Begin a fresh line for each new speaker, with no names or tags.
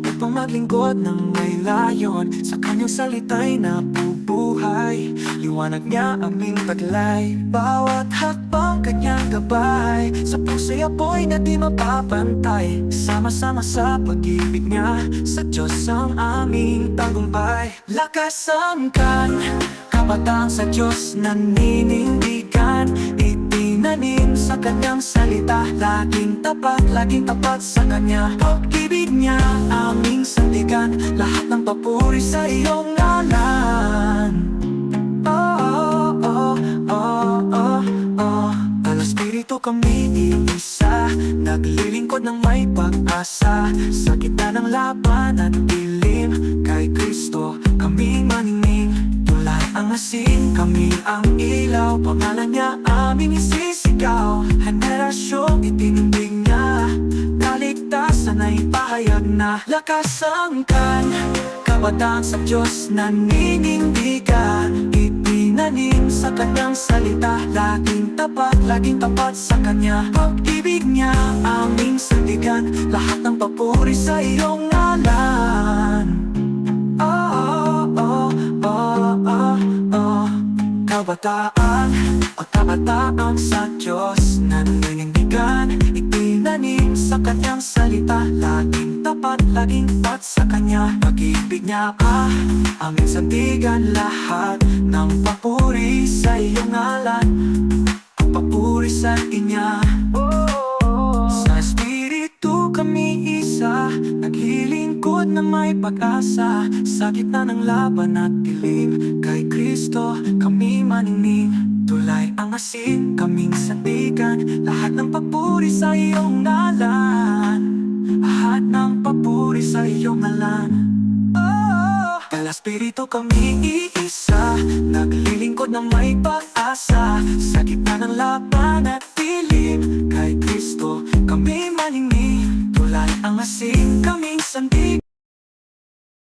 upang maglingkod ng may layon. Sa kanyang salita'y nabubuhay, liwanag niya aming taglay. Bawat hakbang kanyang gabay, sa puso'y apoy na di mapapantay. Sama-sama sa pag-ibig niya, sa Diyos ang aming tagumpay. Lakas angkan, kabataan sa Diyos naninindigan. Itinanim sa kanyang salita, laging tapat sa kanya. Pag-ibig niya aming sandigan, lahat ng papuri sa iyong ngalan. Oh, oh, oh, oh, oh, oh. Al Espiritu kami iisa, naglilingkod ng may pag-asa. Sa gitna ng laban at dilim, kay Kristo kami maningning. Tulad ang asin, kami ang ilaw, pangalan niya aming isisigaw. Henerasyong itinindig niya, kaligtasan ay pahayag na. Lakas angkan, kabataan sa Diyos naninindigan. Itinanim sa kanyang salita, laging tapat sa kanya. Pag-ibig niya aming sandigan, lahat ng papuri sa iyong ngalan. Oh, oh, oh, oh, oh. Kabataan sa Diyos naninindigan. Itinanim sa kanyang salita, laging tapat sa kanya. Pag-ibig niya aming sandigan, lahat ng papuri sa iyong ngalan. Papuri sa Kanya. Sa Espiritu kami isa, naglilingkod na may pag-asa. Sa gitna ng laban at dilim, kay Kristo kami maningning. Tulay ang asin, kaming sandigan, lahat ng papuri sa iyong ngalan. Lahat ng papuri sa iyong ngalan. Al Espiritu kami iisa, naglilingkod ng may pag-asa. Sa gitna ng laban at dilim, kay Kristo kami maningning. Tulad ang asin, kaming sandigan,